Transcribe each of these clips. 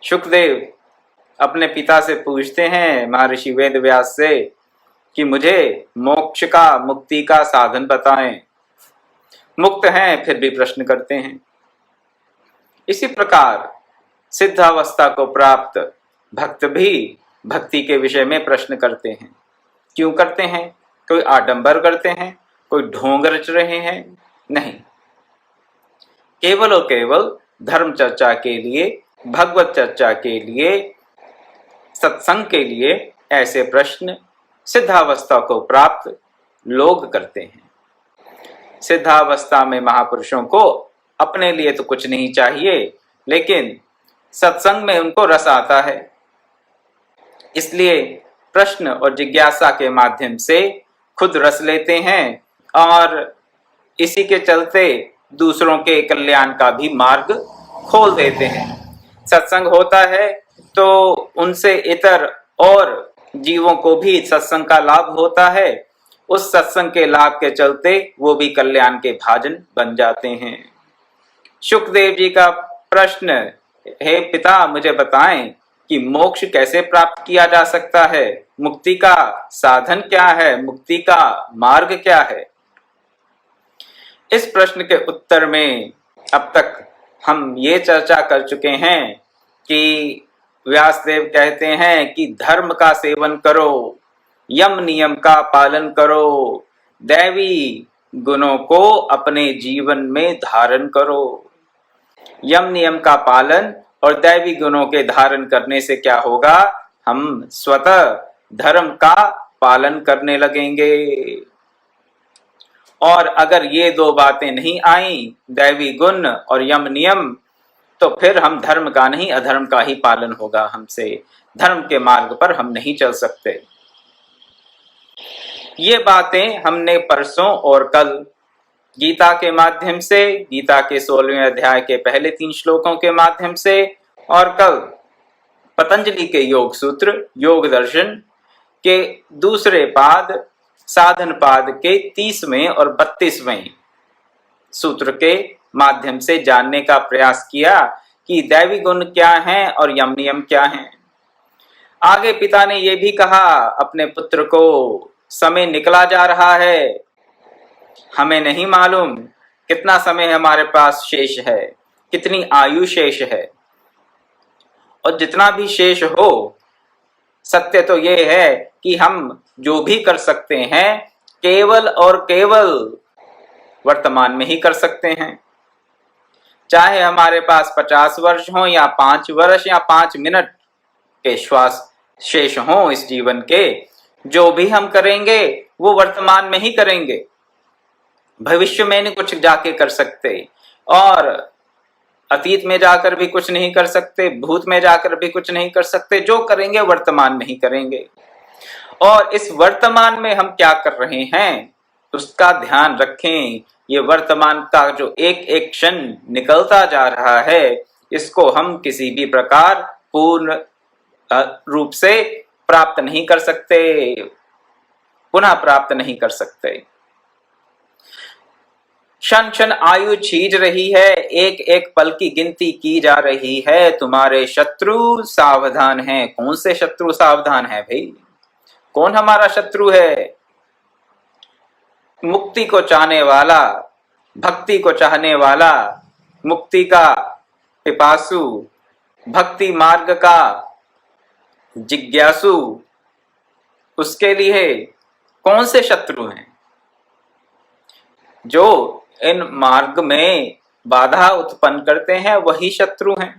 शुकदेव अपने पिता से पूछते हैं, महर्षि वेदव्यास से, कि मुझे मोक्ष का, मुक्ति का साधन बताएं। मुक्त हैं फिर भी प्रश्न करते हैं। इसी प्रकार सिद्धावस्था को प्राप्त भक्त भी भक्ति के विषय में प्रश्न करते हैं। क्यों करते हैं? कोई आडंबर करते हैं, कोई ढोंग रच रहे हैं? नहीं, केवल और केवल धर्म चर्चा के लिए, भगवत चर्चा के लिए, सत्संग के लिए ऐसे प्रश्न सिद्धावस्था को प्राप्त लोग करते हैं। सिद्धावस्था में महापुरुषों को अपने लिए तो कुछ नहीं चाहिए, लेकिन सत्संग में उनको रस आता है। इसलिए प्रश्न और जिज्ञासा के माध्यम से खुद रस लेते हैं और इसी के चलते दूसरों के कल्याण का भी मार्ग खोल देते हैं। सत्संग होता है तो उनसे इतर और जीवों को भी सत्संग का लाभ होता है। उस सत्संग के लाभ के चलते वो भी कल्याण के भाजन बन जाते हैं। शुकदेव जी का प्रश्न, हे पिता मुझे बताएं कि मोक्ष कैसे प्राप्त किया जा सकता है, मुक्ति का साधन क्या है, मुक्ति का मार्ग क्या है। इस प्रश्न के उत्तर में अब तक हम ये चर्चा कर चुके हैं कि व्यासदेव कहते हैं कि धर्म का सेवन करो, यम नियम का पालन करो, दैवी गुणों को अपने जीवन में धारण करो। यम नियम का पालन और दैवी गुणों के धारण करने से क्या होगा? हम स्वतः धर्म का पालन करने लगेंगे। और अगर ये दो बातें नहीं आई, दैवी गुण और यम नियम, तो फिर हम धर्म का नहीं अधर्म का ही पालन होगा हमसे। धर्म के मार्ग पर हम नहीं चल सकते। ये बातें हमने परसों और कल गीता के माध्यम से, गीता के 16वें अध्याय के पहले 3 श्लोकों के माध्यम से, और कल पतंजलि के योग सूत्र, योग दर्शन के दूसरे पाद, साधन पाद के 30वें और 32वें सूत्र के माध्यम से जानने का प्रयास किया कि दैवी गुण क्या हैं और यम नियम क्या हैं। आगे पिता ने यह भी कहा अपने पुत्र को, समय निकला जा रहा है, हमें नहीं मालूम कितना समय हमारे पास शेष है, कितनी आयु शेष है। और जितना भी शेष हो, सत्य तो यह है कि हम जो भी कर सकते हैं केवल और केवल वर्तमान में ही कर सकते हैं। चाहे हमारे पास 50 वर्ष हो या 5 वर्ष या 5 मिनट के श्वास शेष हो इस जीवन के, जो भी हम करेंगे वो वर्तमान में ही करेंगे। भविष्य में नहीं कुछ जाके कर सकते, और अतीत में जाकर भी कुछ नहीं कर सकते, भूत में जाकर भी कुछ नहीं कर सकते। जो करेंगे वर्तमान में ही करेंगे। और इस वर्तमान में हम क्या कर रहे हैं उसका ध्यान रखें। ये वर्तमान का जो एक एक क्षण निकलता जा रहा है, इसको हम किसी भी प्रकार पूर्ण रूप से प्राप्त नहीं कर सकते, पुनः प्राप्त नहीं कर सकते। क्षण क्षण आयु छीज रही है, एक एक पल की गिनती की जा रही है। तुम्हारे शत्रु सावधान हैं। कौन से शत्रु सावधान है भाई? कौन हमारा शत्रु है? मुक्ति को चाहने वाला, भक्ति को चाहने वाला, मुक्ति का पिपासु, भक्ति मार्ग का जिज्ञासु, उसके लिए कौन से शत्रु हैं? जो इन मार्ग में बाधा उत्पन्न करते हैं वही शत्रु हैं।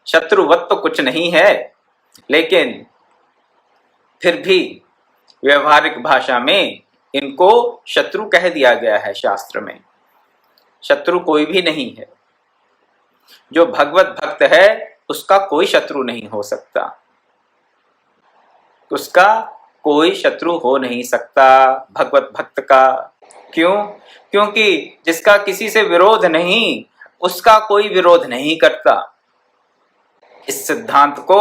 शत्रुवत तो कुछ नहीं है, लेकिन फिर भी व्यवहारिक भाषा में इनको शत्रु कह दिया गया है। शास्त्र में शत्रु कोई भी नहीं है। जो भगवत भक्त है उसका कोई शत्रु नहीं हो सकता, उसका कोई शत्रु हो नहीं सकता भगवत भक्त का। क्यों? क्योंकि जिसका किसी से विरोध नहीं, उसका कोई विरोध नहीं करता। इस सिद्धांत को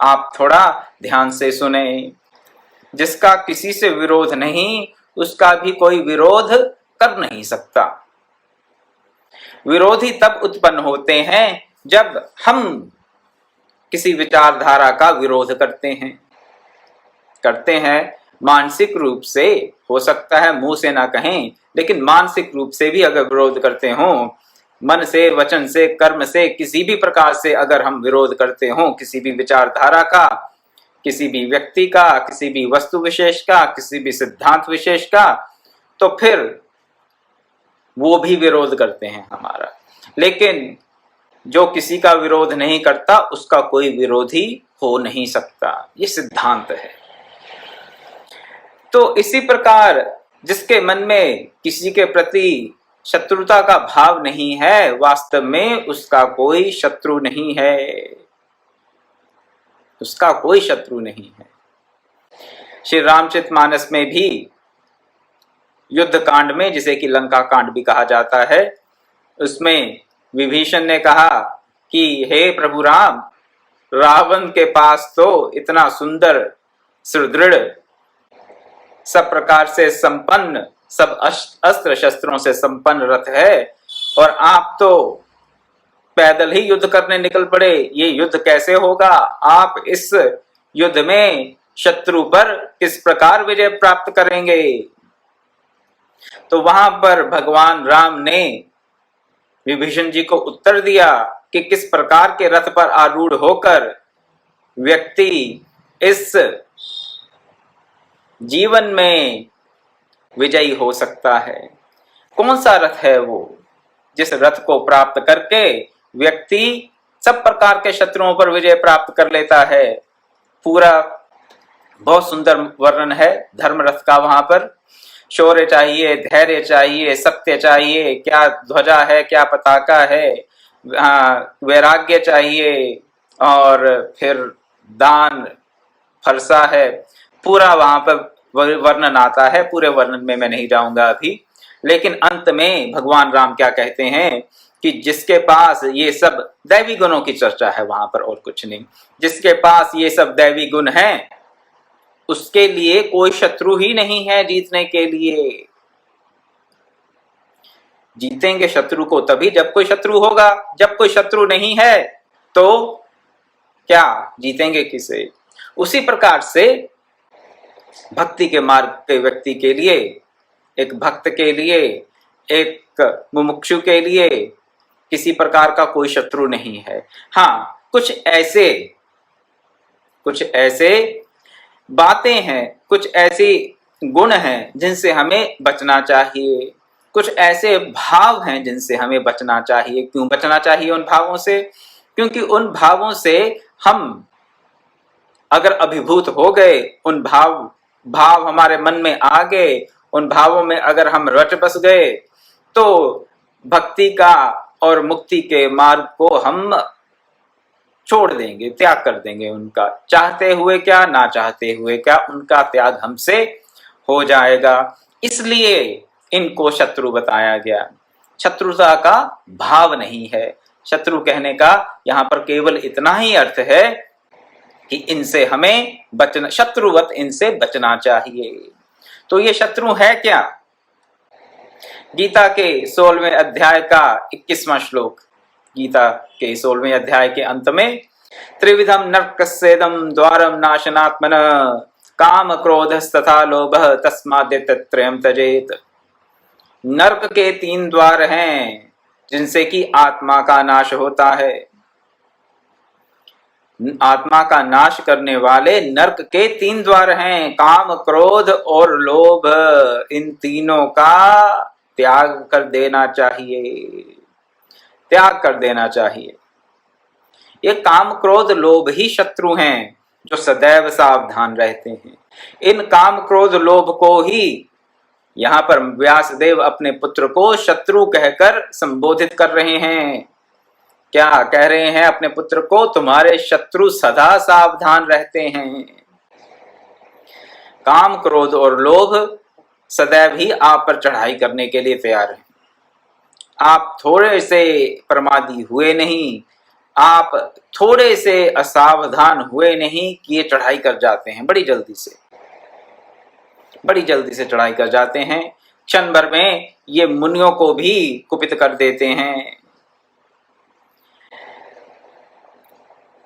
आप थोड़ा ध्यान से सुने। जिसका किसी से विरोध नहीं, उसका भी कोई विरोध कर नहीं सकता। विरोधी तब उत्पन्न होते हैं जब हम किसी विचारधारा का विरोध करते हैं मानसिक रूप से, हो सकता है मुंह से ना कहें, लेकिन मानसिक रूप से भी अगर विरोध करते हो, मन से, वचन से, कर्म से, किसी भी प्रकार से अगर हम विरोध करते हो किसी भी विचारधारा का, किसी भी व्यक्ति का, किसी भी वस्तु विशेष का, किसी भी सिद्धांत विशेष का, तो फिर वो भी विरोध करते हैं हमारा। लेकिन जो किसी का विरोध नहीं करता उसका कोई विरोधी हो नहीं सकता, ये सिद्धांत है। तो इसी प्रकार जिसके मन में किसी के प्रति शत्रुता का भाव नहीं है, वास्तव में उसका कोई शत्रु नहीं है, उसका कोई शत्रु नहीं है। श्री रामचरितमानस में भी युद्ध कांड में, जिसे कि लंका कांड भी कहा जाता है, उसमें विभीषण ने कहा कि हे प्रभु राम, रावण के पास तो इतना सुंदर, सुदृढ़, सब प्रकार से संपन्न, सब अस्त्र शस्त्रों से संपन्न रथ है, और आप तो पैदल ही युद्ध करने निकल पड़े। ये युद्ध कैसे होगा? आप इस युद्ध में शत्रु पर किस प्रकार विजय प्राप्त करेंगे? तो वहां पर भगवान राम ने विभीषण जी को उत्तर दिया कि किस प्रकार के रथ पर आरूढ़ होकर व्यक्ति इस जीवन में विजयी हो सकता है। कौन सा रथ है वो जिस रथ को प्राप्त करके व्यक्ति सब प्रकार के शत्रुओं पर विजय प्राप्त कर लेता है? पूरा बहुत सुंदर वर्णन है धर्म रथ का। वहां पर शौर्य चाहिए, धैर्य चाहिए, सत्य चाहिए, क्या ध्वजा है, क्या पताका है, वैराग्य चाहिए, और फिर दान, फरसा है, पूरा वहां पर वर्णन आता है। पूरे वर्णन में मैं नहीं जाऊंगा अभी, लेकिन अंत में भगवान राम क्या कहते हैं कि जिसके पास ये सब दैवी गुणों की चर्चा है वहां पर, और कुछ नहीं, जिसके पास ये सब दैवी गुण हैं उसके लिए कोई शत्रु ही नहीं है जीतने के लिए। जीतेंगे शत्रु को तभी जब कोई शत्रु होगा, जब कोई शत्रु नहीं है तो क्या जीतेंगे किसे? उसी प्रकार से भक्ति के मार्ग के व्यक्ति के लिए, एक भक्त के लिए, एक मुमुक्षु के लिए किसी प्रकार का कोई शत्रु नहीं है। हाँ, कुछ ऐसे बातें हैं, कुछ ऐसी गुण हैं जिनसे हमें बचना चाहिए, कुछ ऐसे भाव हैं जिनसे हमें बचना चाहिए। क्यों बचना चाहिए उन भावों से? क्योंकि उन भावों से हम अगर अभिभूत हो गए, उन भाव हमारे मन में आ गए, उन भावों में अगर हम रच बस गए, तो भक्ति का और मुक्ति के मार्ग को हम छोड़ देंगे, त्याग कर देंगे उनका। चाहते हुए क्या, ना चाहते हुए क्या, उनका त्याग हमसे हो जाएगा। इसलिए इनको शत्रु बताया गया। शत्रुता का भाव नहीं है। शत्रु कहने का यहां पर केवल इतना ही अर्थ है कि इनसे हमें बचना, शत्रुवत इनसे बचना चाहिए। तो ये शत्रु है क्या? गीता के 16वें अध्याय का 21वां श्लोक, गीता के 16वें अध्याय के अंत में, त्रिविधम नरकस्येदं द्वारम नाशनात्मन काम क्रोधस्तथा लोभः तस्मादेतत्त्रयं त्यजेत। नरक के 3 द्वार हैं जिनसे कि आत्मा का नाश होता है। आत्मा का नाश करने वाले नरक के 3 द्वार हैं, काम, क्रोध और लोभ। इन तीनों का त्याग कर देना चाहिए, त्याग कर देना चाहिए। ये काम, क्रोध, लोभ ही शत्रु हैं जो सदैव सावधान रहते हैं। इन काम, क्रोध, लोभ को ही यहां पर व्यासदेव अपने पुत्र को शत्रु कहकर संबोधित कर रहे हैं। क्या कह रहे हैं अपने पुत्र को? तुम्हारे शत्रु सदा सावधान रहते हैं। काम, क्रोध और लोभ सदैव ही आप पर चढ़ाई करने के लिए तैयार हैं। आप थोड़े से प्रमादी हुए नहीं, आप थोड़े से असावधान हुए नहीं कि ये चढ़ाई कर जाते हैं। बड़ी जल्दी से चढ़ाई कर जाते हैं। क्षण भर में ये मुनियों को भी कुपित कर देते हैं।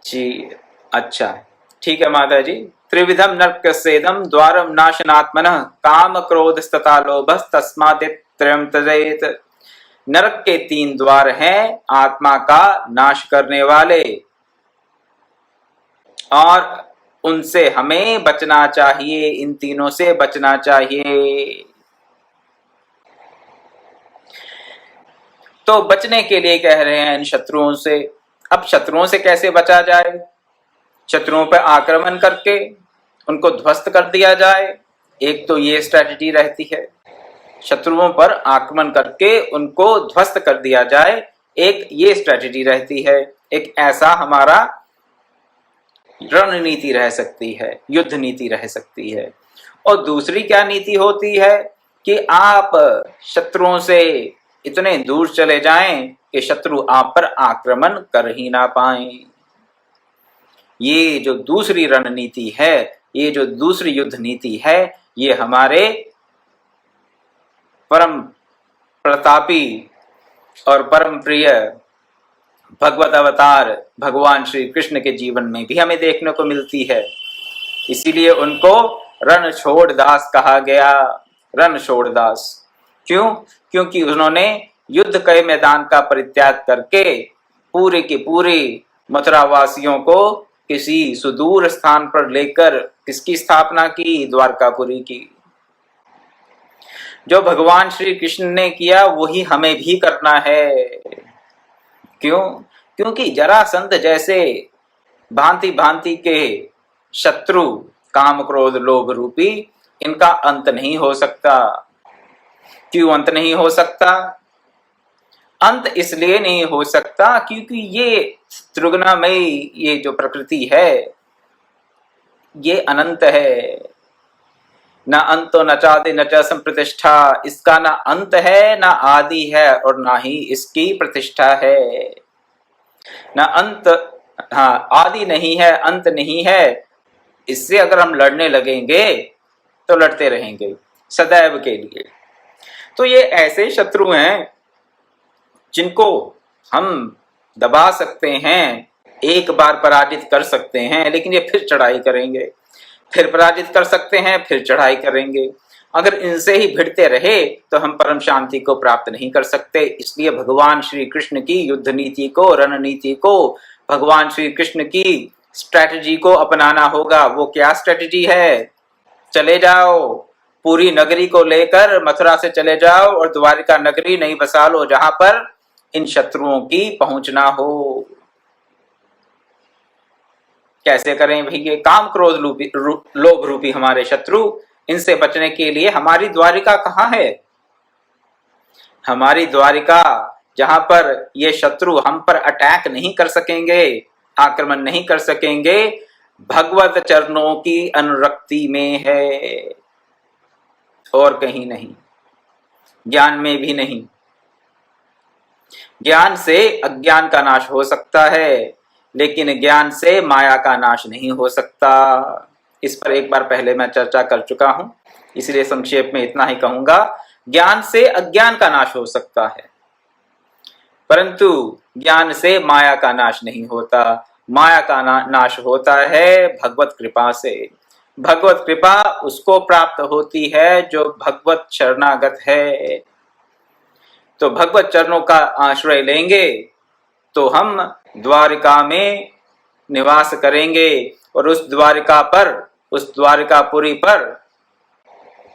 जी, अच्छा, ठीक है माता जी। त्रिविधम नरक सेदम द्वारम नाशनात्मनः काम क्रोध तथा लोभस तस्मादित्रयम् त्यजेत। नरक के 3 द्वार हैं आत्मा का नाश करने वाले, और उनसे हमें बचना चाहिए, इन तीनों से बचना चाहिए। तो बचने के लिए कह रहे हैं इन शत्रुओं से। अब शत्रुओं से कैसे बचा जाए? शत्रुओं पर आक्रमण करके उनको ध्वस्त कर दिया जाए, एक तो ये स्ट्रैटेजी रहती है। शत्रुओं पर आक्रमण करके उनको ध्वस्त कर दिया जाए, एक ये स्ट्रैटेजी रहती है। एक ऐसा हमारा रणनीति रह सकती है, युद्ध नीति रह सकती है। और दूसरी क्या नीति होती है कि आप शत्रुओं से इतने दूर चले जाएं कि शत्रु आप पर आक्रमण कर ही ना पाए। ये जो दूसरी रणनीति है, ये जो दूसरी युद्ध नीति है, ये हमारे परम प्रतापी और परम प्रिय भगवत अवतार भगवान श्री कृष्ण के जीवन में भी हमें देखने को मिलती है। इसीलिए उनको रणछोड़दास कहा गया, रणछोड़दास। क्यों? क्योंकि उन्होंने युद्ध के मैदान का परित्याग करके पूरे के पूरे मथुरा वासियों को किसी सुदूर स्थान पर लेकर किसकी स्थापना की? द्वारकापुरी की। जो भगवान श्री कृष्ण ने किया वही हमें भी करना है। क्यों? क्योंकि जरासंध जैसे भांति भांति के शत्रु काम क्रोध लोभ रूपी, इनका अंत नहीं हो सकता। क्यों अंत नहीं हो सकता? अंत इसलिए नहीं हो सकता क्योंकि ये त्रिगुणमयी ये जो प्रकृति है ये अनंत है। न अंतो न चादि न च संप्रतिष्ठा, इसका ना अंत है, ना आदि है, और ना ही इसकी प्रतिष्ठा है। न अंत, हाँ, आदि नहीं है, अंत नहीं है। इससे अगर हम लड़ने लगेंगे तो लड़ते रहेंगे सदैव के लिए। तो ये ऐसे शत्रु हैं जिनको हम दबा सकते हैं, एक बार पराजित कर सकते हैं, लेकिन ये फिर चढ़ाई करेंगे, फिर पराजित कर सकते हैं, फिर चढ़ाई करेंगे। अगर इनसे ही भिड़ते रहे तो हम परम शांति को प्राप्त नहीं कर सकते। इसलिए भगवान श्री कृष्ण की युद्ध नीति को, रणनीति को, भगवान श्री कृष्ण की स्ट्रैटेजी को अपनाना होगा। वो क्या स्ट्रैटेजी है? चले जाओ, पूरी नगरी को लेकर मथुरा से चले जाओ और द्वारिका नगरी नहीं बसा लो जहां पर इन शत्रुओं की पहुंच ना हो। कैसे करें भाई? ये काम क्रोध लोभ रूपी हमारे शत्रु, इनसे बचने के लिए हमारी द्वारिका कहाँ है? हमारी द्वारिका जहां पर ये शत्रु हम पर अटैक नहीं कर सकेंगे, आक्रमण नहीं कर सकेंगे, भगवत चरणों की अनुरक्ति में है, और कहीं नहीं, ज्ञान में भी नहीं। ज्ञान से अज्ञान का नाश हो सकता है, लेकिन ज्ञान से माया का नाश नहीं हो सकता। इस पर एक बार पहले मैं चर्चा कर चुका हूं, इसलिए संक्षेप में इतना ही कहूंगा। ज्ञान से अज्ञान का नाश हो सकता है, परंतु ज्ञान से माया का नाश नहीं होता। माया का नाश होता है भगवत कृपा से। भगवत कृपा उसको प्राप्त होती है जो भगवत शरणागत है। तो भगवत चरणों का आश्रय लेंगे तो हम द्वारिका में निवास करेंगे, और उस द्वारिका पर, उस द्वारिकापुरी पर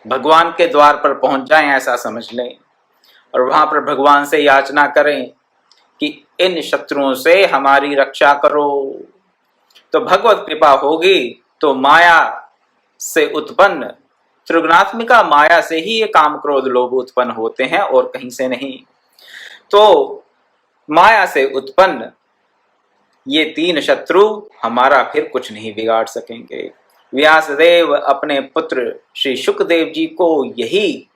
भगवान के द्वार पर पहुंच जाएं, ऐसा समझ लें, और वहां पर भगवान से याचना करें कि इन शत्रुओं से हमारी रक्षा करो। तो भगवत कृपा होगी तो माया से उत्पन्न, त्रिगुणात्मिका माया से ही ये काम क्रोध लोभ उत्पन्न होते हैं और कहीं से नहीं। तो माया से उत्पन्न ये 3 शत्रु हमारा फिर कुछ नहीं बिगाड़ सकेंगे। व्यासदेव अपने पुत्र श्री शुकदेव जी को यही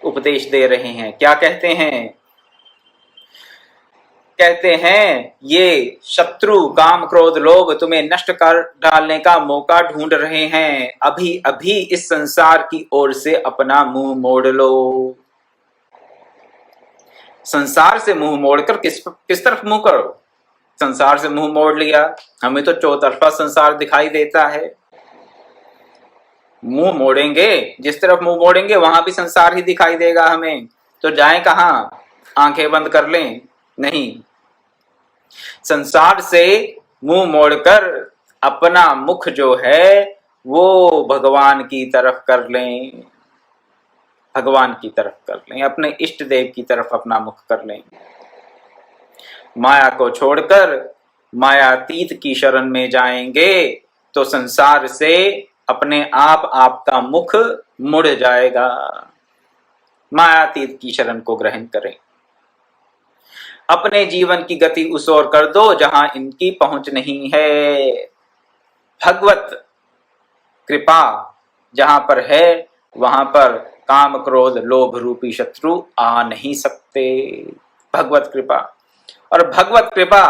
उपदेश दे रहे हैं। क्या कहते हैं? कहते हैं ये शत्रु काम क्रोध लोभ तुम्हें नष्ट कर डालने का मौका ढूंढ रहे हैं। अभी अभी इस संसार की ओर से अपना मुंह मोड़ लो। संसार से मुंह मोड़कर किस तरफ मुंह करो? संसार से मुंह मोड़ लिया, हमें तो चौतरफा संसार दिखाई देता है। मुंह मोड़ेंगे, जिस तरफ मुंह मोड़ेंगे वहां भी संसार ही दिखाई देगा हमें, तो जाएं कहां? आंखें बंद कर लें? नहीं, संसार से मुंह मोड़कर अपना मुख जो है वो भगवान की तरफ कर लें, भगवान की तरफ कर लें, अपने इष्ट देव की तरफ अपना मुख कर लें। माया को छोड़कर मायातीत की शरण में जाएंगे तो संसार से अपने आप आपका मुख मुड़ जाएगा। मायातीत की शरण को ग्रहण करें। अपने जीवन की गति उस ओर कर दो जहां इनकी पहुंच नहीं है। भगवत कृपा जहां पर है वहां पर काम क्रोध लोभ रूपी शत्रु आ नहीं सकते। भगवत कृपा। और भगवत कृपा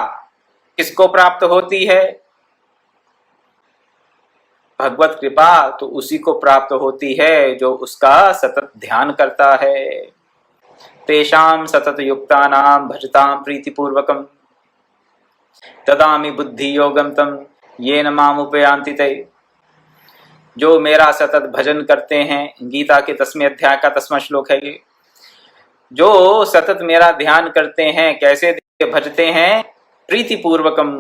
किसको प्राप्त होती है? भगवत कृपा तो उसी को प्राप्त होती है जो उसका सतत ध्यान करता है। तेषां सतत युक्तानां भजतां प्रीतिपूर्वकं ददामि बुद्धि योगम तम येन माम उपयान्ति ते। जो मेरा सतत भजन करते हैं, गीता के 10वें अध्याय का 10वां श्लोक है ये, जो सतत मेरा ध्यान करते हैं, कैसे भजते हैं? प्रीतिपूर्वकम,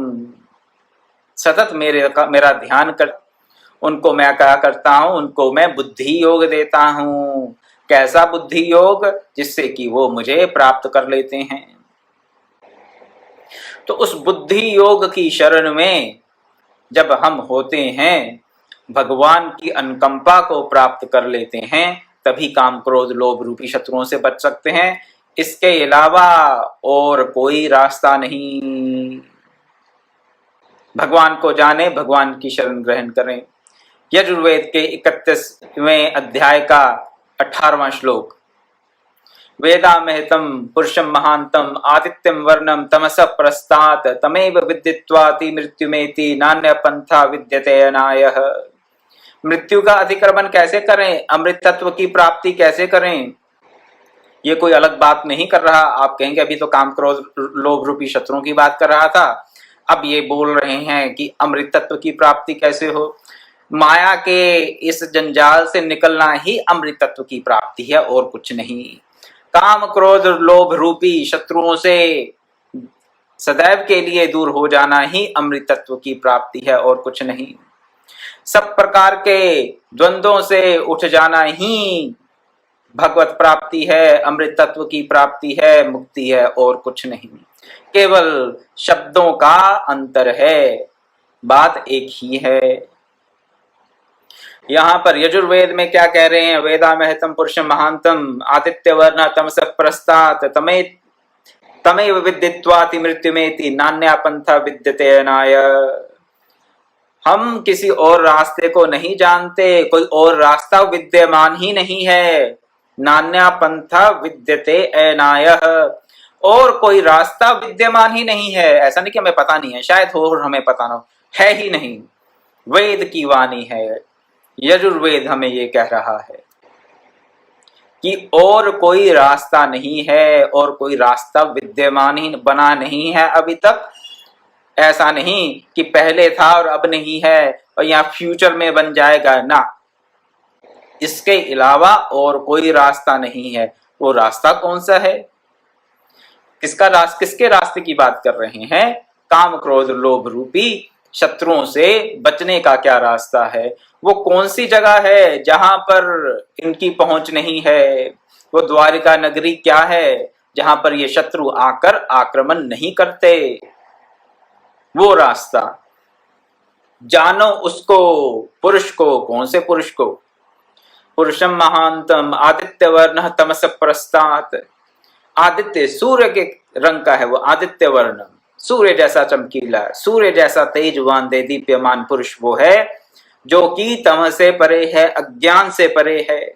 सतत मेरा ध्यान कर, उनको मैं क्या करता हूं? उनको मैं बुद्धि योग देता हूं। कैसा बुद्धि योग? जिससे कि वो मुझे प्राप्त कर लेते हैं। तो उस बुद्धि योग की शरण में जब हम होते हैं, भगवान की अनुकंपा को प्राप्त कर लेते हैं, तभी काम क्रोध लोभ रूपी शत्रुओं से बच सकते हैं। इसके अलावा और कोई रास्ता नहीं। भगवान को जाने, भगवान की शरण ग्रहण करें। यजुर्वेद के 31वें अध्याय का 18वां श्लोक, वेदामहतं पुरुषं महांतं आदित्यं वर्णं तमसः प्रस्तात् तमेव विदित्वाति मृत्युमेति नान्य पंथा विद्यते अनायः। मृत्यु का अतिक्रमण कैसे करें? अमृत तत्व की प्राप्ति कैसे करें? ये कोई अलग बात नहीं कर रहा। आप कहेंगे अभी तो काम क्रोध लोभ रूपी शत्रुओं की बात कर रहा था, अब ये बोल रहे हैं कि अमृत तत्व की प्राप्ति कैसे हो। माया के इस जंजाल से निकलना ही अमृत तत्व की प्राप्ति है और कुछ नहीं। काम क्रोध लोभ रूपी शत्रुओं से सदैव के लिए दूर हो जाना ही अमृत तत्व की प्राप्ति है और कुछ नहीं। सब प्रकार के द्वंद्वों से उठ जाना ही भगवत प्राप्ति है, अमृत तत्व की प्राप्ति है, मुक्ति है और कुछ नहीं। केवल शब्दों का अंतर है, बात एक ही है। यहाँ पर यजुर्वेद में क्या कह रहे हैं? वेदामहतं पुरुषं महांतं आदित्य वर्ण तमसः प्रस्तात् तमेव विदित्वाति मृत्युमेति नान्या पंथा विद्यते अनाय। हम किसी और रास्ते को नहीं जानते, कोई और रास्ता विद्यमान ही नहीं है। नान्या पंथा विद्यते अनाय, और कोई रास्ता विद्यमान ही नहीं है। ऐसा नहीं कि हमें पता नहीं है, शायद हो और हमें पता ना, है ही नहीं। वेद की वाणी है, यजुर्वेद हमें ये कह रहा है कि और कोई रास्ता नहीं है, और कोई रास्ता विद्यमान ही बना नहीं है अभी तक। ऐसा नहीं कि पहले था और अब नहीं है और यहाँ फ्यूचर में बन जाएगा, ना। इसके अलावा और कोई रास्ता नहीं है। वो रास्ता कौन सा है? किसके रास्ते की बात कर रहे हैं? काम क्रोध लोभ रूपी शत्रुओं से बचने का क्या रास्ता है? वो कौन सी जगह है जहां पर इनकी पहुंच नहीं है? वो द्वारिका नगरी क्या है जहां पर ये शत्रु आकर आक्रमण नहीं करते? वो रास्ता जानो उसको, पुरुष को। कौन से पुरुष को? पुरुषम महांतम आदित्य वर्ण तमस प्रस्तात्। आदित्य सूर्य के रंग का है वो आदित्य वर्ण, सूर्य जैसा चमकीला, सूर्य जैसा तेजवान दे दीप्यमान पुरुष वो है जो कि तम से परे है, अज्ञान से परे है।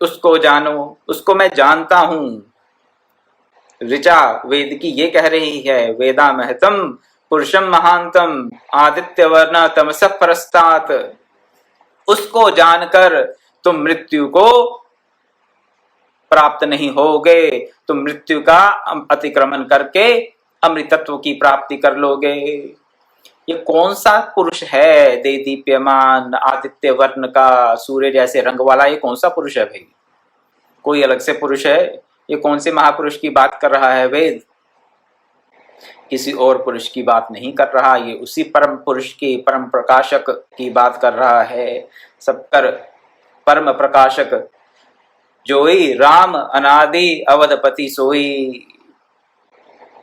उसको जानो, उसको मैं जानता हूं। ऋचा वेद की ये कह रही है, वेदामहतं पुरुषम महांतम आदित्य वर्ण तमस प्रस्तात्। उसको जानकर तुम मृत्यु को प्राप्त नहीं होगे, तुम मृत्यु का अतिक्रमण करके अमृतत्व की प्राप्ति कर लोगे। ये कौन सा पुरुष है दे दीप्यमान आदित्य वर्ण का सूर्य जैसे रंग वाला, ये कौन सा पुरुष है भाई? कोई अलग से पुरुष है? ये कौन से महापुरुष की बात कर रहा है वेद? किसी और पुरुष की बात नहीं कर रहा, ये उसी परम पुरुष की, परम प्रकाशक की बात कर रहा है। सबकर परम प्रकाशक जोई राम अनादि अवधपति सोई,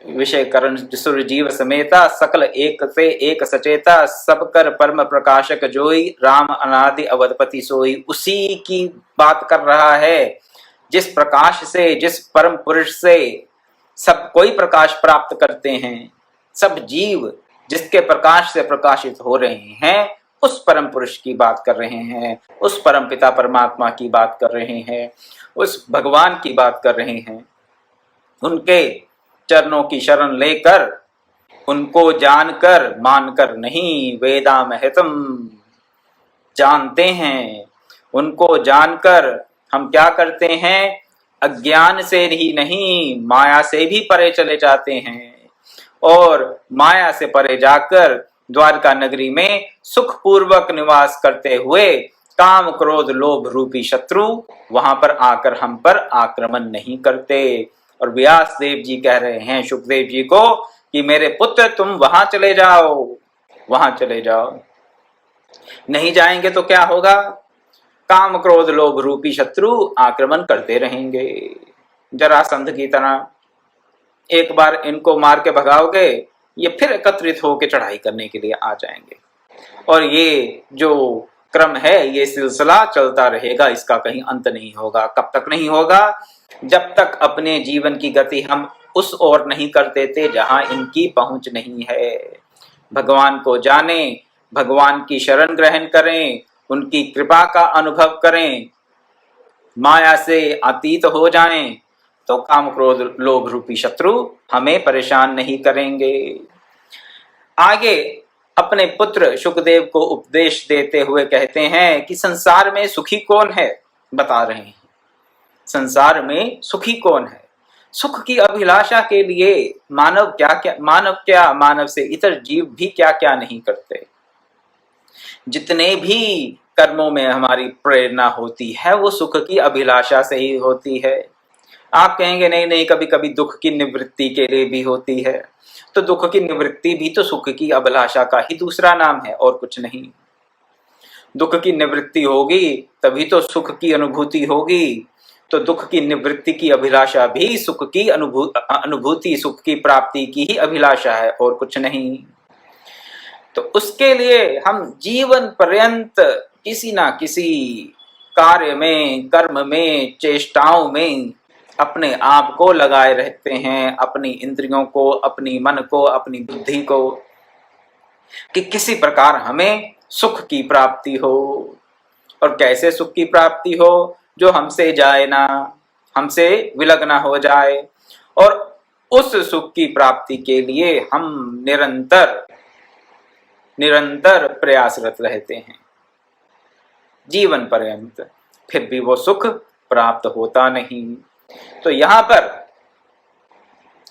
विषय करण सुर जीव समेता सकल एक से एक सचेता, सबकर परम प्रकाशक जोई राम अनादि अवधपति सोई। उसी की बात कर रहा है जिस प्रकाश से, जिस परम पुरुष से सब कोई प्रकाश प्राप्त करते हैं, सब जीव जिसके प्रकाश से प्रकाशित हो रहे हैं, उस परम पुरुष की बात कर रहे हैं, उस परम पिता परमात्मा की बात कर रहे हैं, उस भगवान की बात कर रहे हैं। उनके चरणों की शरण लेकर, उनको जानकर मानकर नहीं, वेदा महतम जानते हैं। उनको जानकर हम क्या करते हैं? अज्ञान से ही नहीं, माया से भी परे चले जाते हैं, और माया से परे जाकर द्वारका नगरी में सुखपूर्वक निवास करते हुए काम क्रोध लोभ रूपी शत्रु वहां पर आकर हम पर आक्रमण नहीं करते। और व्यास देव जी कह रहे हैं सुखदेव जी को कि मेरे पुत्र तुम वहां चले जाओ, वहां चले जाओ। नहीं जाएंगे तो क्या होगा? काम क्रोध लोभ रूपी शत्रु आक्रमण करते रहेंगे, जरासंध की तरह। एक बार इनको मार के भगाओगे, ये फिर एकत्रित होकर चढ़ाई करने के लिए आ जाएंगे। और ये जो क्रम है, ये सिलसिला चलता रहेगा, इसका कहीं अंत नहीं होगा। कब तक नहीं होगा? जब तक अपने जीवन की गति हम उस ओर नहीं कर देते जहां इनकी पहुंच नहीं है। भगवान को जाने, भगवान की शरण ग्रहण करें, उनकी कृपा का अनुभव करें, माया से अतीत हो जाएं, तो काम क्रोध लोभ रूपी शत्रु हमें परेशान नहीं करेंगे। आगे अपने पुत्र सुखदेव को उपदेश देते हुए कहते हैं कि संसार में सुखी कौन है? बता रहे हैं संसार में सुखी कौन है। सुख की अभिलाषा के लिए मानव मानव से इतर जीव भी क्या क्या नहीं करते। जितने भी कर्मों में हमारी प्रेरणा होती है वो सुख की अभिलाषा से ही होती है। आप कहेंगे नहीं नहीं, कभी कभी दुख की निवृत्ति के लिए भी होती है। तो दुख की निवृत्ति भी तो सुख की अभिलाषा का ही दूसरा नाम है और कुछ नहीं। दुख की निवृत्ति होगी तभी तो सुख की अनुभूति होगी। तो दुख की निवृत्ति की अभिलाषा भी सुख की अनुभूति, सुख की प्राप्ति की ही अभिलाषा है और कुछ नहीं। तो उसके लिए हम जीवन पर्यंत किसी ना किसी कार्य में, कर्म में, चेष्टाओं में अपने आप को लगाए रहते हैं, अपनी इंद्रियों को, अपनी मन को, अपनी बुद्धि को, कि किसी प्रकार हमें सुख की प्राप्ति हो। और कैसे सुख की प्राप्ति हो? जो हमसे जाए ना, हमसे विलग ना हो जाए। और उस सुख की प्राप्ति के लिए हम निरंतर प्रयासरत रहते हैं जीवन पर्यंत, फिर भी वो सुख प्राप्त होता नहीं। तो यहाँ पर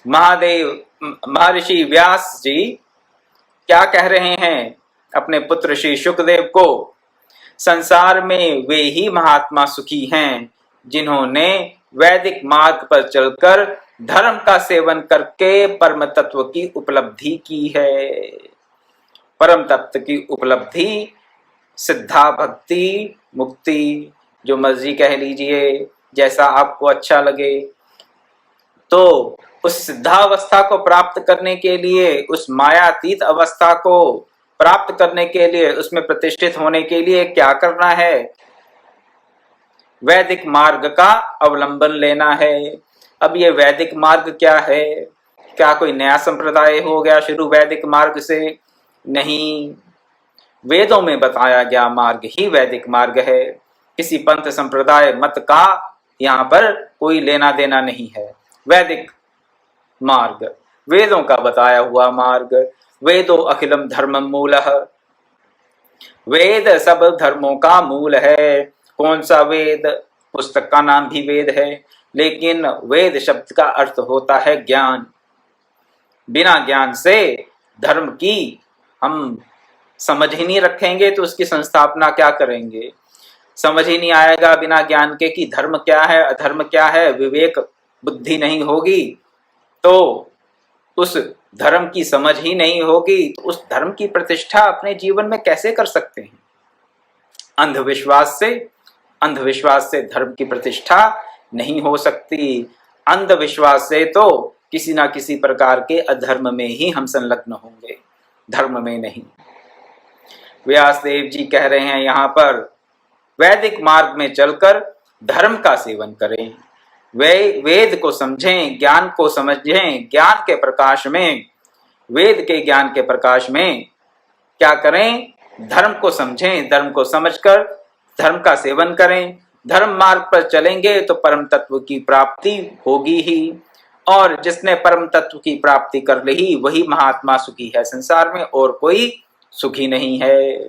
महर्षि व्यास जी क्या कह रहे हैं अपने पुत्र श्री सुखदेव को? संसार में वे ही महात्मा सुखी हैं जिन्होंने वैदिक मार्ग पर चलकर धर्म का सेवन करके परम तत्व की उपलब्धि की है। परम तत्व की उपलब्धि, सिद्धा भक्ति, मुक्ति, जो मर्जी कह लीजिए, जैसा आपको अच्छा लगे। तो उस सिद्धावस्था को प्राप्त करने के लिए, उस मायातीत अवस्था को प्राप्त करने के लिए, उसमें प्रतिष्ठित होने के लिए क्या करना है? वैदिक मार्ग का अवलंबन लेना है। अब ये वैदिक मार्ग क्या है? क्या कोई नया संप्रदाय हो गया शुरू वैदिक मार्ग से? नहीं, वेदों में बताया गया मार्ग ही वैदिक मार्ग है। किसी पंथ संप्रदाय मत का यहाँ पर कोई लेना देना नहीं है। वैदिक मार्ग, वेदों का बताया हुआ मार्ग। वेदो अखिलम धर्मम मूलः, वेद सब धर्मों का मूल है। कौन सा वेद? पुस्तक का नाम भी वेद है, लेकिन वेद शब्द का अर्थ होता है ज्ञान। बिना ज्ञान से धर्म की हम समझ ही नहीं रखेंगे तो उसकी संस्थापना क्या करेंगे। समझ ही नहीं आएगा बिना ज्ञान के कि धर्म क्या है अधर्म क्या है, विवेक बुद्धि नहीं होगी तो उस धर्म की समझ ही नहीं होगी तो उस धर्म की प्रतिष्ठा अपने जीवन में कैसे कर सकते हैं। अंधविश्वास से धर्म की प्रतिष्ठा नहीं हो सकती। अंधविश्वास से तो किसी ना किसी प्रकार के अधर्म में ही हम संलग्न होंगे, धर्म में नहीं। व्यासदेव जी कह रहे हैं यहाँ पर, वैदिक मार्ग में चलकर धर्म का सेवन करें, वे वेद को समझें, ज्ञान को समझें, ज्ञान के प्रकाश में, वेद के ज्ञान के प्रकाश में क्या करें, धर्म को समझें, धर्म को समझकर धर्म का सेवन करें। धर्म मार्ग पर चलेंगे तो परम तत्व की प्राप्ति होगी ही, और जिसने परम तत्व की प्राप्ति कर ली वही महात्मा सुखी है संसार में, और कोई सुखी नहीं है।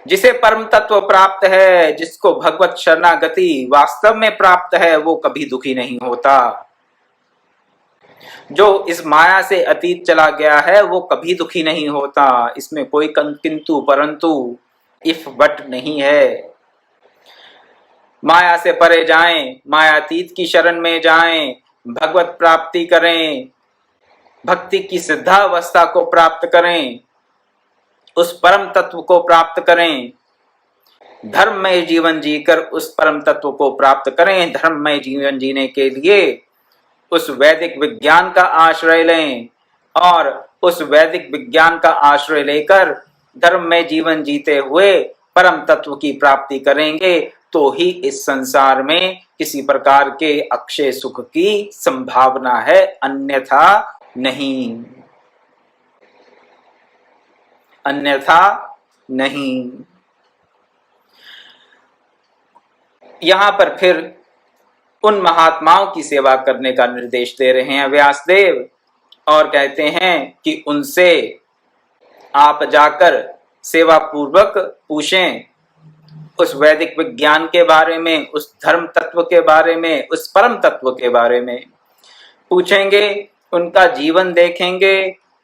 जिसे परम तत्व प्राप्त है, जिसको भगवत शरणागति वास्तव में प्राप्त है, वो कभी दुखी नहीं होता। जो इस माया से अतीत चला गया है वो कभी दुखी नहीं होता। इसमें कोई किंतु परंतु इफ बट नहीं है। माया से परे जाएं, मायातीत की शरण में जाएं, भगवत प्राप्ति करें, भक्ति की सिद्धावस्था को प्राप्त करें, उस परम तत्व को प्राप्त करें, धर्ममय जीवन जीकर उस परम तत्व को प्राप्त करें। धर्ममय जीवन जीने के लिए उस वैदिक विज्ञान का आश्रय लें, और उस वैदिक विज्ञान का आश्रय लेकर धर्ममय जीवन जीते हुए परम तत्व की प्राप्ति करेंगे तो ही इस संसार में किसी प्रकार के अक्षय सुख की संभावना है, अन्यथा नहीं, अन्यथा नहीं। यहां पर फिर उन महात्माओं की सेवा करने का निर्देश दे रहे हैं व्यासदेव, और कहते हैं कि उनसे आप जाकर सेवा पूर्वक पूछें उस वैदिक विज्ञान के बारे में, उस धर्म तत्व के बारे में, उस परम तत्व के बारे में पूछेंगे, उनका जीवन देखेंगे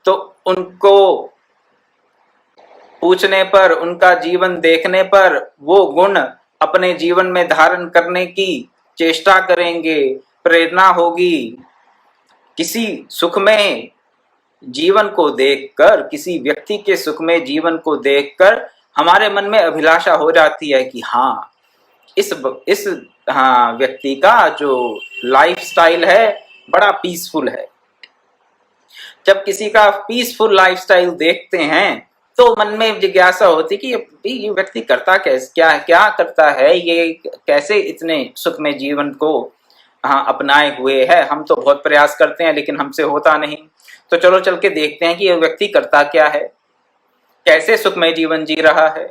तो उनको पूछने पर, उनका जीवन देखने पर वो गुण अपने जीवन में धारण करने की चेष्टा करेंगे, प्रेरणा होगी। किसी सुख में जीवन को देखकर, किसी व्यक्ति के सुख में जीवन को देखकर हमारे मन में अभिलाषा हो जाती है कि हाँ इस व्यक्ति का जो लाइफस्टाइल है बड़ा पीसफुल है। जब किसी का पीसफुल लाइफस्टाइल देखते हैं तो मन में जिज्ञासा होती कि ये व्यक्ति करता क्या करता है, ये कैसे इतने सुख में जीवन को अपनाए हुए है। हम तो बहुत प्रयास करते हैं लेकिन हमसे होता नहीं, तो चलो चल के देखते हैं कि ये व्यक्ति करता क्या है, कैसे सुखमय जीवन जी रहा है।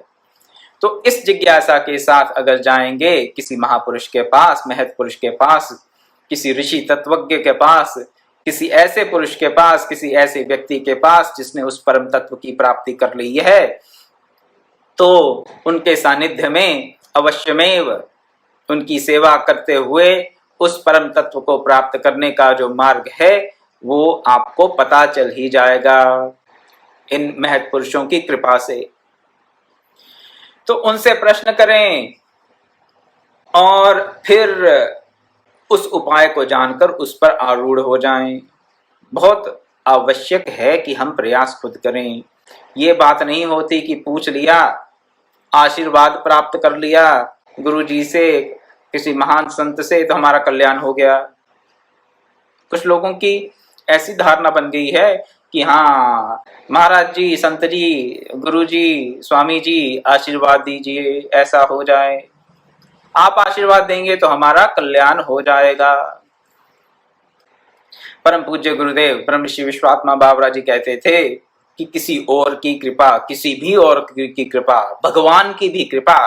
तो इस जिज्ञासा के साथ अगर जाएंगे किसी महापुरुष के पास, महत पुरुष के पास, किसी ऋषि तत्वज्ञ के पास, किसी ऐसे पुरुष के पास, किसी ऐसे व्यक्ति के पास जिसने उस परम तत्व की प्राप्ति कर ली है, तो उनके सानिध्य में अवश्यमेव उनकी सेवा करते हुए उस परम तत्व को प्राप्त करने का जो मार्ग है वो आपको पता चल ही जाएगा इन महत पुरुषों की कृपा से। तो उनसे प्रश्न करें और फिर उस उपाय को जानकर उस पर आरूढ़ हो जाएं। बहुत आवश्यक है कि हम प्रयास खुद करें। ये बात नहीं होती कि पूछ लिया, आशीर्वाद प्राप्त कर लिया गुरु जी से, किसी महान संत से, तो हमारा कल्याण हो गया। कुछ लोगों की ऐसी धारणा बन गई है कि हाँ महाराज जी, संत जी, गुरु जी, स्वामी जी आशीर्वाद दीजिए, ऐसा हो जाए, आप आशीर्वाद देंगे तो हमारा कल्याण हो जाएगा। परम पूज्य गुरुदेव परम ऋषि विश्वात्मा बाबरा जी कहते थे कि किसी और की कृपा, किसी भी और की कृपा, भगवान की भी कृपा,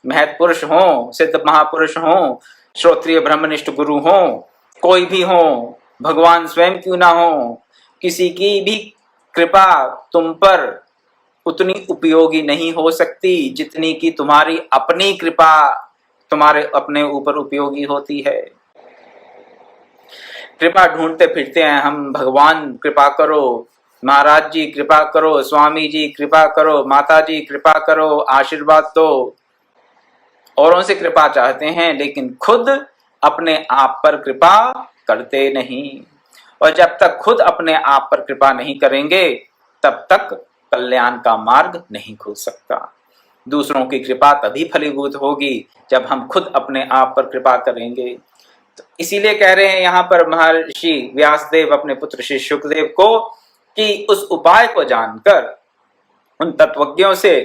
महत पुरुष हो, सिद्ध महापुरुष हो, श्रोत्रिय ब्रह्मनिष्ठ गुरु हो, कोई भी हो, भगवान स्वयं क्यों ना हो, किसी की भी कृपा तुम पर उतनी उपयोगी नहीं हो सकती जितनी कि तुम्हारी अपनी कृपा तुम्हारे अपने ऊपर उपयोगी होती है। कृपा ढूंढते फिरते हैं हम, भगवान कृपा करो, महाराज जी कृपा करो, स्वामी जी कृपा करो, माता जी कृपा करो, आशीर्वाद दो, औरों से कृपा चाहते हैं, लेकिन खुद अपने आप पर कृपा करते नहीं। और जब तक खुद अपने आप पर कृपा नहीं करेंगे तब तक कल्याण का मार्ग नहीं खुल सकता। दूसरों की कृपा तभी फलीभूत होगी जब हम खुद अपने आप पर कृपा करेंगे। तो इसीलिए कह रहे हैं यहाँ पर महर्षि व्यासदेव अपने पुत्र श्री शुकदेव को कि उस उपाय को जानकर उन तत्वज्ञों से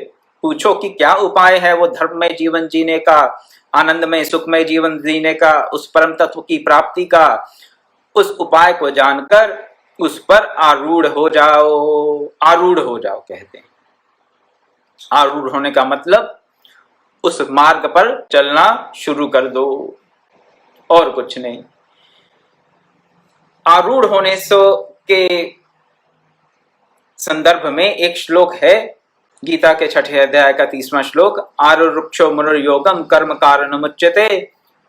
पूछो कि क्या उपाय है वो धर्ममय जीवन जीने का, आनंदमय सुखमय जीवन जीने का, उस परम तत्व की प्राप्ति का। उस उपाय को जानकर उस पर आरूढ़ हो जाओ। आरूढ़ हो जाओ कहते हैं। आरूढ़ होने का मतलब उस मार्ग पर चलना शुरू कर दो, और कुछ नहीं। आरूढ़ होने के संदर्भ में एक श्लोक है, गीता के 6ठे अध्याय का 30वां श्लोक, आरुरुक्षो मुनिर्योगम कर्म कारणमुच्यते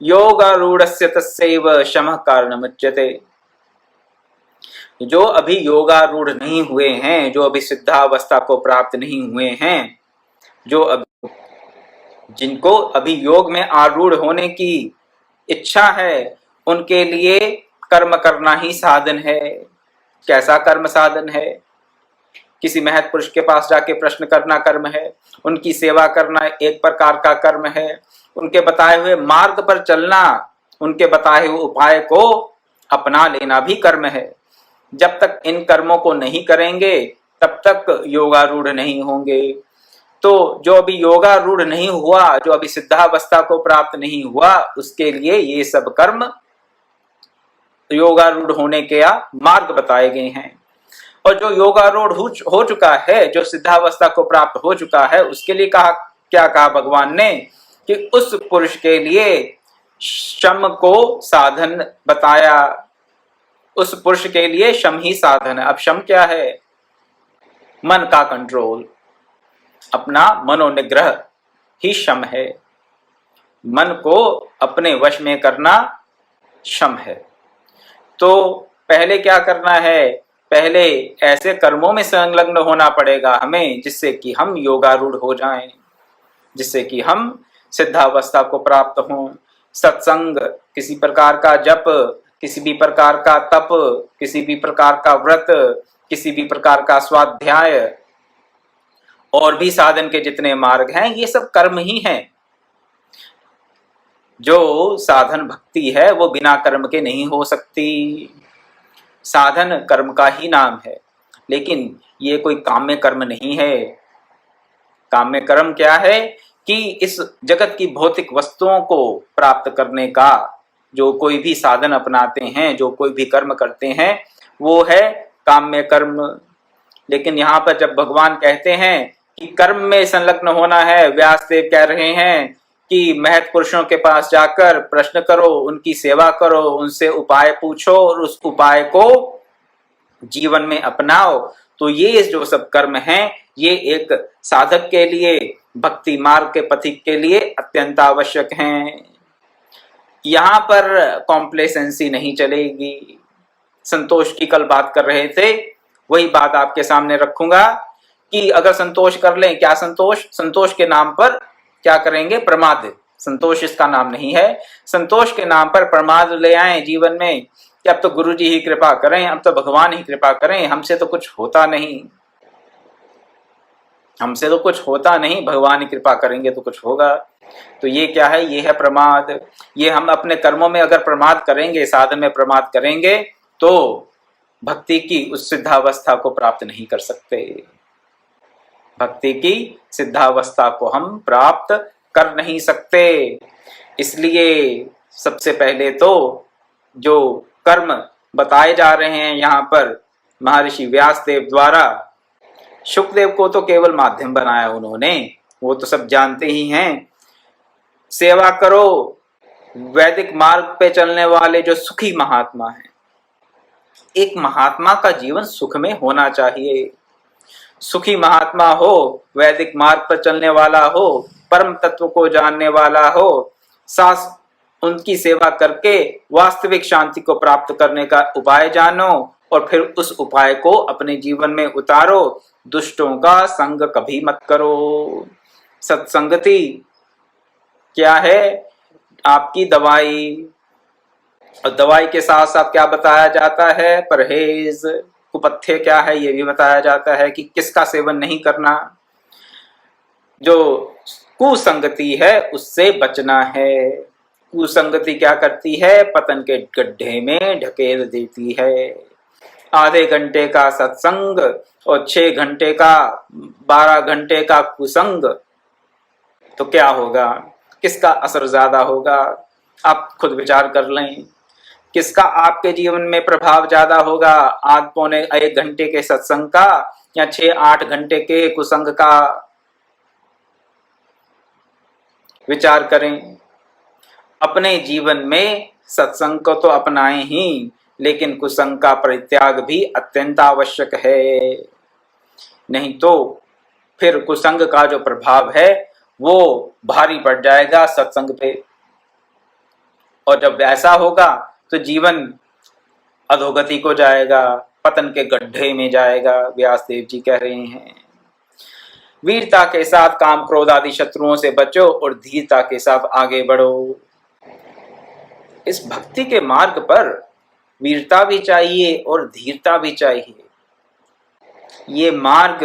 योगारूढ़स्य तस्यैव शमः कारणमुच्यते। जो अभी योगारूढ़ नहीं हुए हैं, जो अभी सिद्धावस्था को प्राप्त नहीं हुए हैं, जो अभी जिनको अभी योग में आरूढ़ होने की इच्छा है, उनके लिए कर्म करना ही साधन है। कैसा कर्म साधन है? किसी महत् पुरुष के पास जाके प्रश्न करना कर्म है, उनकी सेवा करना एक प्रकार का कर्म है, उनके बताए हुए मार्ग पर चलना, उनके बताए हुए उपाय को अपना लेना भी कर्म है। जब तक इन कर्मों को नहीं करेंगे तब तक योगारूढ़ नहीं होंगे। तो जो अभी योगारूढ़ नहीं हुआ, जो अभी सिद्धावस्था को प्राप्त नहीं हुआ, उसके लिए ये सब कर्म योगारूढ़ होने के मार्ग बताए गए हैं। और जो योगारूढ़ हो चुका है, जो सिद्धावस्था को प्राप्त हो चुका है, उसके लिए क्या कहा भगवान ने कि उस पुरुष के लिए शम को साधन बताया। उस पुरुष के लिए शम ही साधन है। अब शम क्या है? मन का कंट्रोल, अपना मनोनिग्रह ही शम है। मन को अपने वश में करना शम है। तो पहले क्या करना है? पहले ऐसे कर्मों में संलग्न होना पड़ेगा हमें जिससे कि हम योगारूढ़ हो जाएं, जिससे कि हम सिद्धावस्था को प्राप्त हों। सत्संग, किसी प्रकार का जप, किसी भी प्रकार का तप, किसी भी प्रकार का व्रत, किसी भी प्रकार का स्वाध्याय, और भी साधन के जितने मार्ग हैं, ये सब कर्म ही हैं। जो साधन भक्ति है वो बिना कर्म के नहीं हो सकती। साधन कर्म का ही नाम है, लेकिन ये कोई काम्य कर्म नहीं है। काम्य कर्म क्या है कि इस जगत की भौतिक वस्तुओं को प्राप्त करने का जो कोई भी साधन अपनाते हैं, जो कोई भी कर्म करते हैं, वो है काम्य कर्म। लेकिन यहाँ पर जब भगवान कहते हैं कि कर्म में संलग्न होना है, व्यासदेव कह रहे हैं कि महत् पुरुषों के पास जाकर प्रश्न करो, उनकी सेवा करो, उनसे उपाय पूछो और उस उपाय को जीवन में अपनाओ। तो ये जो सब कर्म हैं, ये एक साधक के लिए, भक्ति मार्ग के पथिक के लिए अत्यंत आवश्यक हैं। यहाँ पर कॉम्प्लेसेंसी नहीं चलेगी। संतोष की कल बात कर रहे थे, वही बात आपके सामने रखूंगा कि अगर संतोष कर लें, क्या संतोष? संतोष के नाम पर क्या करेंगे? प्रमाद। संतोष इसका नाम नहीं है। संतोष के नाम पर प्रमाद ले आए जीवन में कि अब तो गुरु जी ही कृपा करें, अब तो भगवान ही कृपा करें, हमसे तो कुछ होता नहीं, हमसे तो कुछ होता नहीं, भगवान ही कृपा करेंगे तो कुछ होगा। तो ये क्या है? ये है प्रमाद। ये हम अपने कर्मों में अगर प्रमाद करेंगे, साधन में प्रमाद करेंगे, तो भक्ति की उस सिद्धावस्था को प्राप्त नहीं कर सकते। भक्ति की सिद्धावस्था को हम प्राप्त कर नहीं सकते। इसलिए सबसे पहले तो जो कर्म बताए जा रहे हैं यहाँ पर महर्षि व्यासदेव द्वारा, शुकदेव को तो केवल माध्यम बनाया उन्होंने, वो तो सब जानते ही हैं। सेवा करो, वैदिक मार्ग पे चलने वाले जो सुखी महात्मा हैं। एक महात्मा का जीवन सुख में होना चाहिए। सुखी महात्मा हो, वैदिक मार्ग पर चलने वाला हो, परम तत्व को जानने वाला हो, उनकी सेवा करके वास्तविक शांति को प्राप्त करने का उपाय जानो और फिर उस उपाय को अपने जीवन में उतारो। दुष्टों का संग कभी मत करो। सत्संगति क्या है? आपकी दवाई। और दवाई के साथ साथ क्या बताया जाता है? परहेज। कुपथ्य क्या है ये भी बताया जाता है कि किसका सेवन नहीं करना। जो कुसंगति है उससे बचना है। कुसंगति क्या करती है? पतन के गड्ढे में ढकेल देती है। आधे घंटे का सत्संग और 6 घंटे का 12 घंटे का कुसंग, तो क्या होगा? किसका असर ज्यादा होगा? आप खुद विचार कर लें। किसका आपके जीवन में प्रभाव ज्यादा होगा? आध पौने 1 घंटे के सत्संग का या 6-8 घंटे के कुसंग का? विचार करें। अपने जीवन में सत्संग को तो अपनाएं ही, लेकिन कुसंग का परित्याग भी अत्यंत आवश्यक है। नहीं तो फिर कुसंग का जो प्रभाव है वो भारी पड़ जाएगा सत्संग पे। और जब ऐसा होगा तो जीवन अधोगति को जाएगा, पतन के गड्ढे में जाएगा। व्यासदेव जी कह रहे हैं, वीरता के साथ काम क्रोध आदि शत्रुओं से बचो और धीरता के साथ आगे बढ़ो। इस भक्ति के मार्ग पर वीरता भी चाहिए और धीरता भी चाहिए। ये मार्ग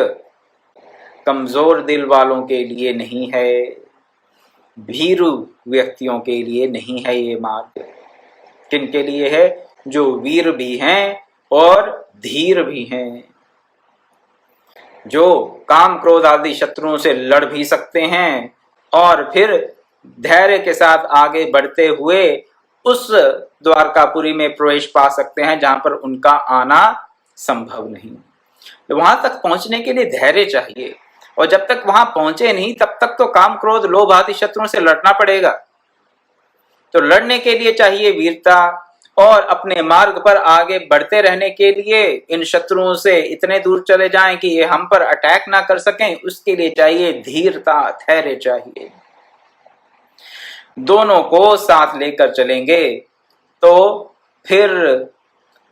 कमजोर दिल वालों के लिए नहीं है, भीरू व्यक्तियों के लिए नहीं है। ये मार्ग किन के लिए है? जो वीर भी हैं और धीर भी हैं, जो काम क्रोध आदि शत्रुओं से लड़ भी सकते हैं और फिर धैर्य के साथ आगे बढ़ते हुए उस द्वारकापुरी में प्रवेश पा सकते हैं जहां पर उनका आना संभव नहीं। तो वहां तक पहुंचने के लिए धैर्य चाहिए, और जब तक वहां पहुंचे नहीं तब तक तो काम क्रोध लोभ आदि शत्रुओं से लड़ना पड़ेगा। तो लड़ने के लिए चाहिए वीरता, और अपने मार्ग पर आगे बढ़ते रहने के लिए इन शत्रुओं से इतने दूर चले जाएं कि ये हम पर अटैक ना कर सकें, उसके लिए चाहिए धीरता, धैर्य चाहिए। दोनों को साथ लेकर चलेंगे तो फिर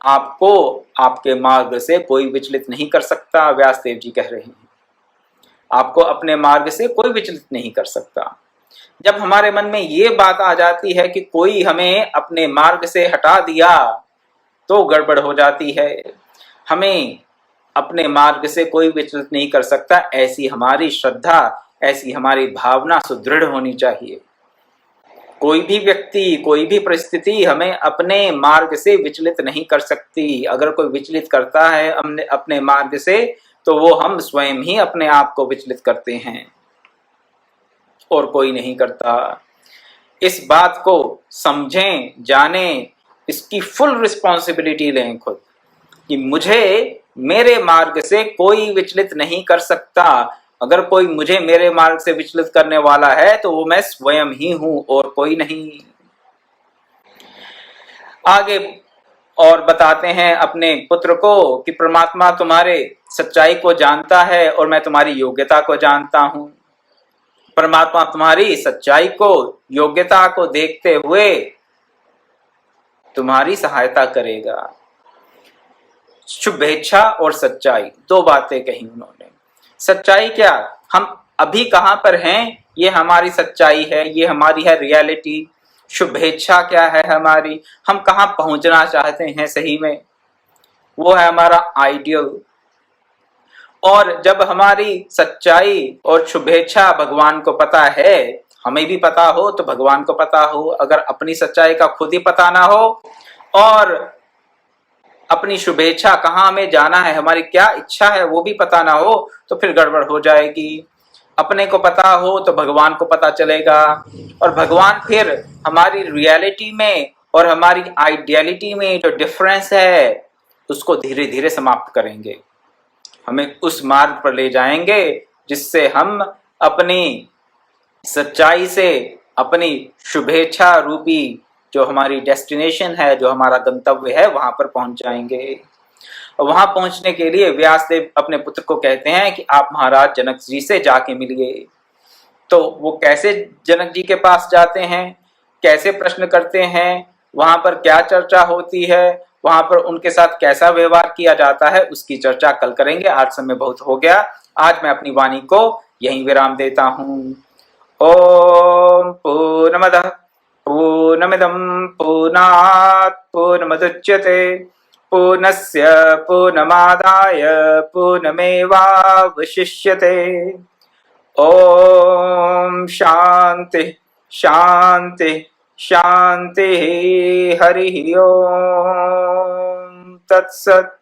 आपको आपके मार्ग से कोई विचलित नहीं कर सकता। व्यासदेव जी कह रहे हैं, आपको अपने मार्ग से कोई विचलित नहीं कर सकता। जब हमारे मन में ये बात आ जाती है कि कोई हमें अपने मार्ग से हटा दिया तो गड़बड़ हो जाती है। हमें अपने मार्ग से कोई विचलित नहीं कर सकता, ऐसी हमारी श्रद्धा, ऐसी हमारी भावना सुदृढ़ होनी चाहिए। कोई भी व्यक्ति, कोई भी परिस्थिति हमें अपने मार्ग से विचलित नहीं कर सकती। अगर कोई विचलित करता है अपने मार्ग से, तो वो हम स्वयं ही अपने आप को विचलित करते हैं और कोई नहीं करता। इस बात को समझें, जानें, इसकी फुल रिस्पॉन्सिबिलिटी लें खुद कि मुझे मेरे मार्ग से कोई विचलित नहीं कर सकता। अगर कोई मुझे मेरे मार्ग से विचलित करने वाला है तो वो मैं स्वयं ही हूं और कोई नहीं। आगे और बताते हैं अपने पुत्र को कि परमात्मा तुम्हारे सच्चाई को जानता है और मैं तुम्हारी योग्यता को जानता हूं। परमात्मा तुम्हारी सच्चाई को, योग्यता को देखते हुए तुम्हारी सहायता करेगा। शुभेच्छा और सच्चाई, दो बातें कही उन्होंने। सच्चाई क्या? हम अभी कहां पर हैं ये हमारी सच्चाई है, ये हमारी है रियलिटी। शुभेच्छा क्या है? हमारी, हम कहां पहुंचना चाहते हैं सही में, वो है हमारा आइडियल। और जब हमारी सच्चाई और शुभेच्छा भगवान को पता है, हमें भी पता हो तो भगवान को पता हो, अगर अपनी सच्चाई का खुद ही पता ना हो और अपनी शुभेच्छा कहाँ हमें जाना है, हमारी क्या इच्छा है वो भी पता ना हो, तो फिर गड़बड़ हो जाएगी। अपने को पता हो तो भगवान को पता चलेगा, और भगवान फिर हमारी रियलिटी में और हमारी आइडियलिटी में जो डिफरेंस है उसको धीरे धीरे समाप्त करेंगे, हमें उस मार्ग पर ले जाएंगे जिससे हम अपनी सच्चाई से अपनी शुभेच्छा रूपी जो हमारी डेस्टिनेशन है, जो हमारा गंतव्य है, वहां पर पहुंच जाएंगे। और वहां पहुंचने के लिए व्यासदेव अपने पुत्र को कहते हैं कि आप महाराज जनक जी से जाके मिलिए। तो वो कैसे जनक जी के पास जाते हैं कैसे प्रश्न करते हैं, वहां पर क्या चर्चा होती है, वहां पर उनके साथ कैसा व्यवहार किया जाता है, उसकी चर्चा कल करेंगे। आज समय बहुत हो गया, आज मैं अपनी वाणी को यहीं विराम देता हूं। ओम पूर्णमदः पूर्णमिदं पूर्णात् पूर्णमुदच्यते पूर्णस्य पूर्णमादाय पूर्णमेवावशिष्यते। ओम शांति शांति शांति। हरि ओम तत्सत्।